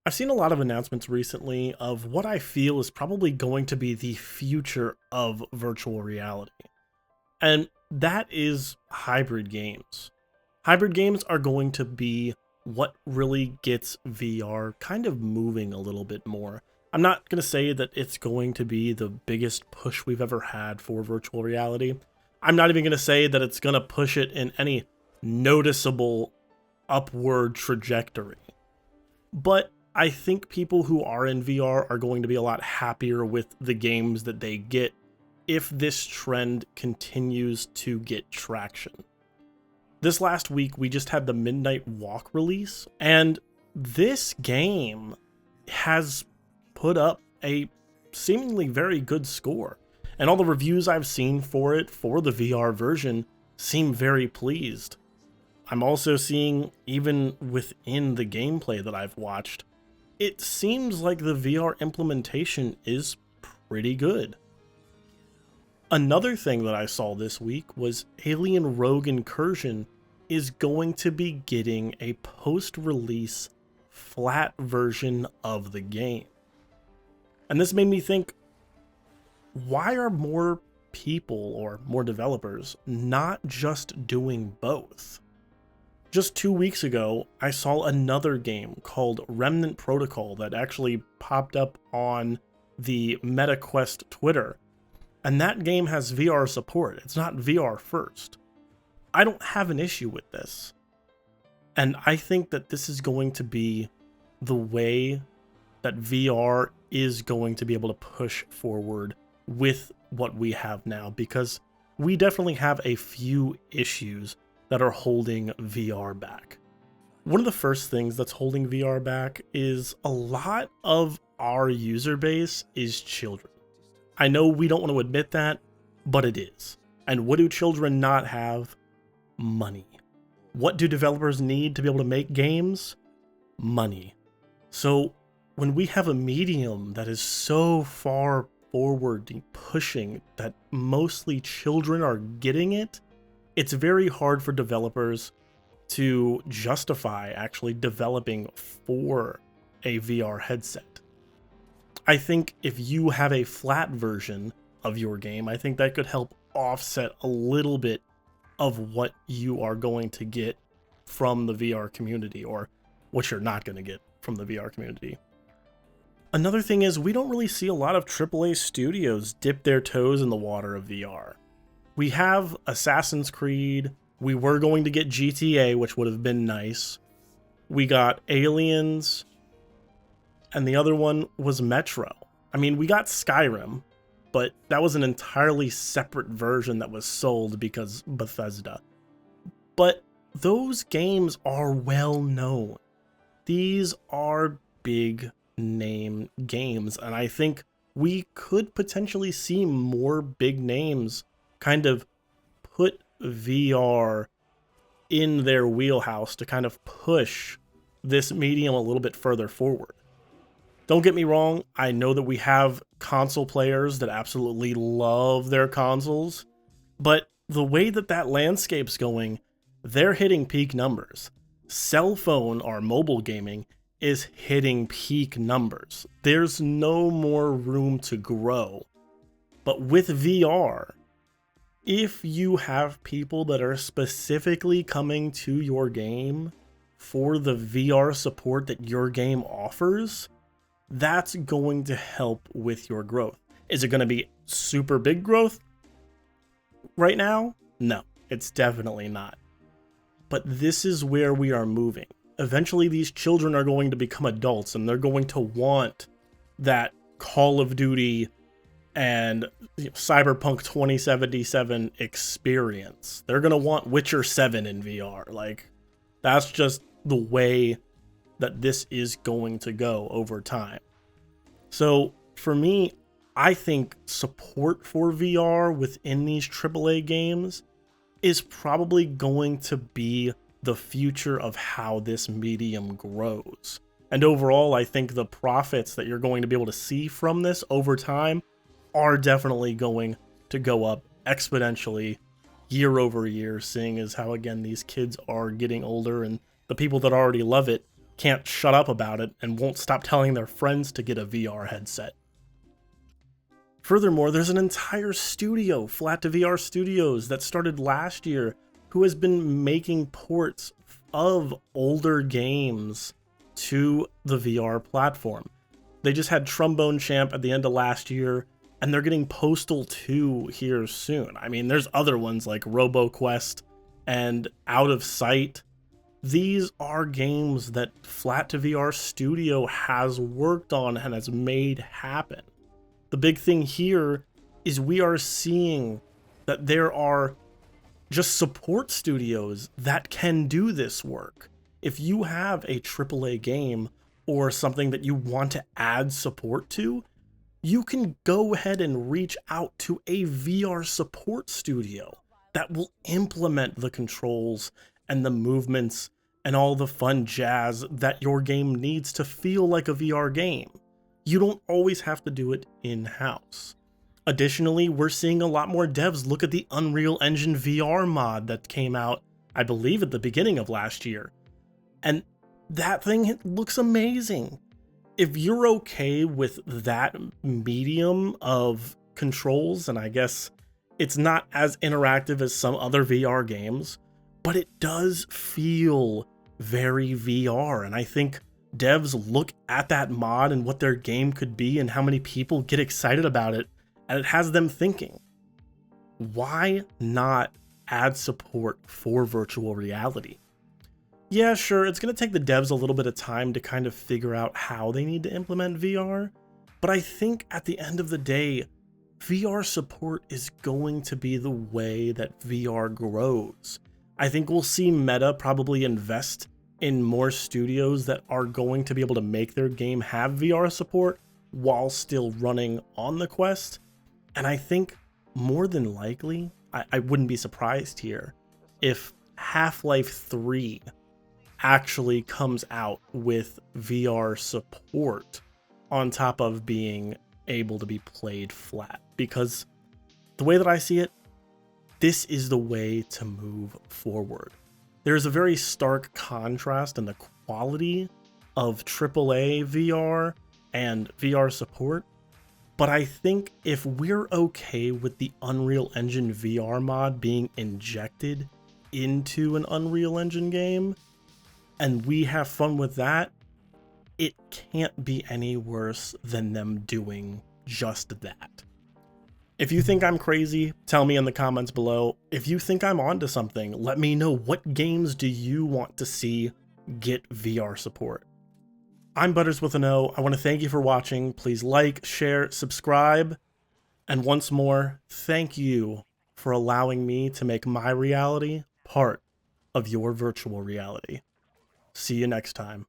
I've seen a lot of announcements recently of what I feel is probably going to be the future of virtual reality. And that is hybrid games. Hybrid games are going to be what really gets VR kind of moving a little bit more. I'm not going to say that it's going to be the biggest push we've ever had for virtual reality. I'm not even going to say that it's going to push it in any noticeable upward trajectory. But I think people who are in VR are going to be a lot happier with the games that they get if this trend continues to get traction. This last week, we just had the Midnight Walk release, and this game has put up a seemingly very good score. And all the reviews I've seen for it, for the VR version, seem very pleased. I'm also seeing, even within the gameplay that I've watched, it seems like the VR implementation is pretty good. Another thing that I saw this week was Alien Rogue Incursion is going to be getting a post-release flat version of the game. And this made me think, why are more people or more developers not just doing both? Just 2 weeks ago, I saw another game called Remnant Protocol that actually popped up on the MetaQuest Twitter. And that game has VR support. It's not VR first. I don't have an issue with this. And I think that this is going to be the way that VR is going to be able to push forward with what we have now, because we definitely have a few issues that are holding VR back. One of the first things that's holding VR back is a lot of our user base is children. I know we don't want to admit that, but it is. And what do children not have? Money. What do developers need to be able to make games? Money. So when we have a medium that is so far forward pushing that mostly children are getting it, it's very hard for developers to justify actually developing for a VR headset. I think if you have a flat version of your game, I think that could help offset a little bit of what you are going to get from the VR community, or what you're not going to get from the VR community. Another thing is, we don't really see a lot of AAA studios dip their toes in the water of VR. We have Assassin's Creed, we were going to get GTA, which would have been nice. We got Aliens, and the other one was Metro. I mean, we got Skyrim, but that was an entirely separate version that was sold because Bethesda. But those games are well known. These are big name games, and I think we could potentially see more big names kind of put VR in their wheelhouse to kind of push this medium a little bit further forward. Don't get me wrong, I know that we have console players that absolutely love their consoles, but the way that that landscape's going, they're hitting peak numbers. Cell phone or mobile gaming is hitting peak numbers. There's no more room to grow. But with VR, if you have people that are specifically coming to your game for the VR support that your game offers, that's going to help with your growth. Is it going to be super big growth right now? No, it's definitely not. But this is where we are moving. Eventually, these children are going to become adults, and they're going to want that Call of Duty and Cyberpunk 2077 experience. They're going to want Witcher 7 in VR. Like, that's just the way that this is going to go over time. So for me, I think support for VR within these AAA games is probably going to be the future of how this medium grows. And overall, I think the profits that you're going to be able to see from this over time are definitely going to go up exponentially year over year, seeing as how, again, these kids are getting older, and the people that already love it can't shut up about it and won't stop telling their friends to get a VR headset. Furthermore, there's an entire studio, Flat to VR Studios, that started last year, who has been making ports of older games to the VR platform. They just had Trombone Champ at the end of last year, and they're getting Postal 2 here soon. I mean, there's other ones like RoboQuest and Out of Sight. These are games that Flat to VR Studio has worked on and has made happen. The big thing here is we are seeing that there are just support studios that can do this work. If you have a AAA game or something that you want to add support to, you can go ahead and reach out to a VR support studio that will implement the controls and the movements and all the fun jazz that your game needs to feel like a VR game. You don't always have to do it in-house. Additionally, we're seeing a lot more devs look at the Unreal Engine VR mod that came out, I believe, at the beginning of last year. And that thing looks amazing. If you're okay with that medium of controls, and I guess it's not as interactive as some other VR games, but it does feel very VR. And I think devs look at that mod and what their game could be and how many people get excited about it, and it has them thinking, why not add support for virtual reality? Yeah, sure, it's going to take the devs a little bit of time to kind of figure out how they need to implement VR, but I think at the end of the day, VR support is going to be the way that VR grows. I think we'll see Meta probably invest in more studios that are going to be able to make their game have VR support while still running on the Quest. And I think more than likely, I wouldn't be surprised here if Half-Life 3 actually comes out with VR support on top of being able to be played flat. Because the way that I see it, this is the way to move forward. There's a very stark contrast in the quality of AAA VR and VR support, but I think if we're okay with the Unreal Engine VR mod being injected into an Unreal Engine game, and we have fun with that, it can't be any worse than them doing just that. If you think I'm crazy, tell me in the comments below. If you think I'm onto something, let me know, what games do you want to see get VR support? I'm Butters with an O. I want to thank you for watching. Please like, share, subscribe. And once more, thank you for allowing me to make my reality part of your virtual reality. See you next time.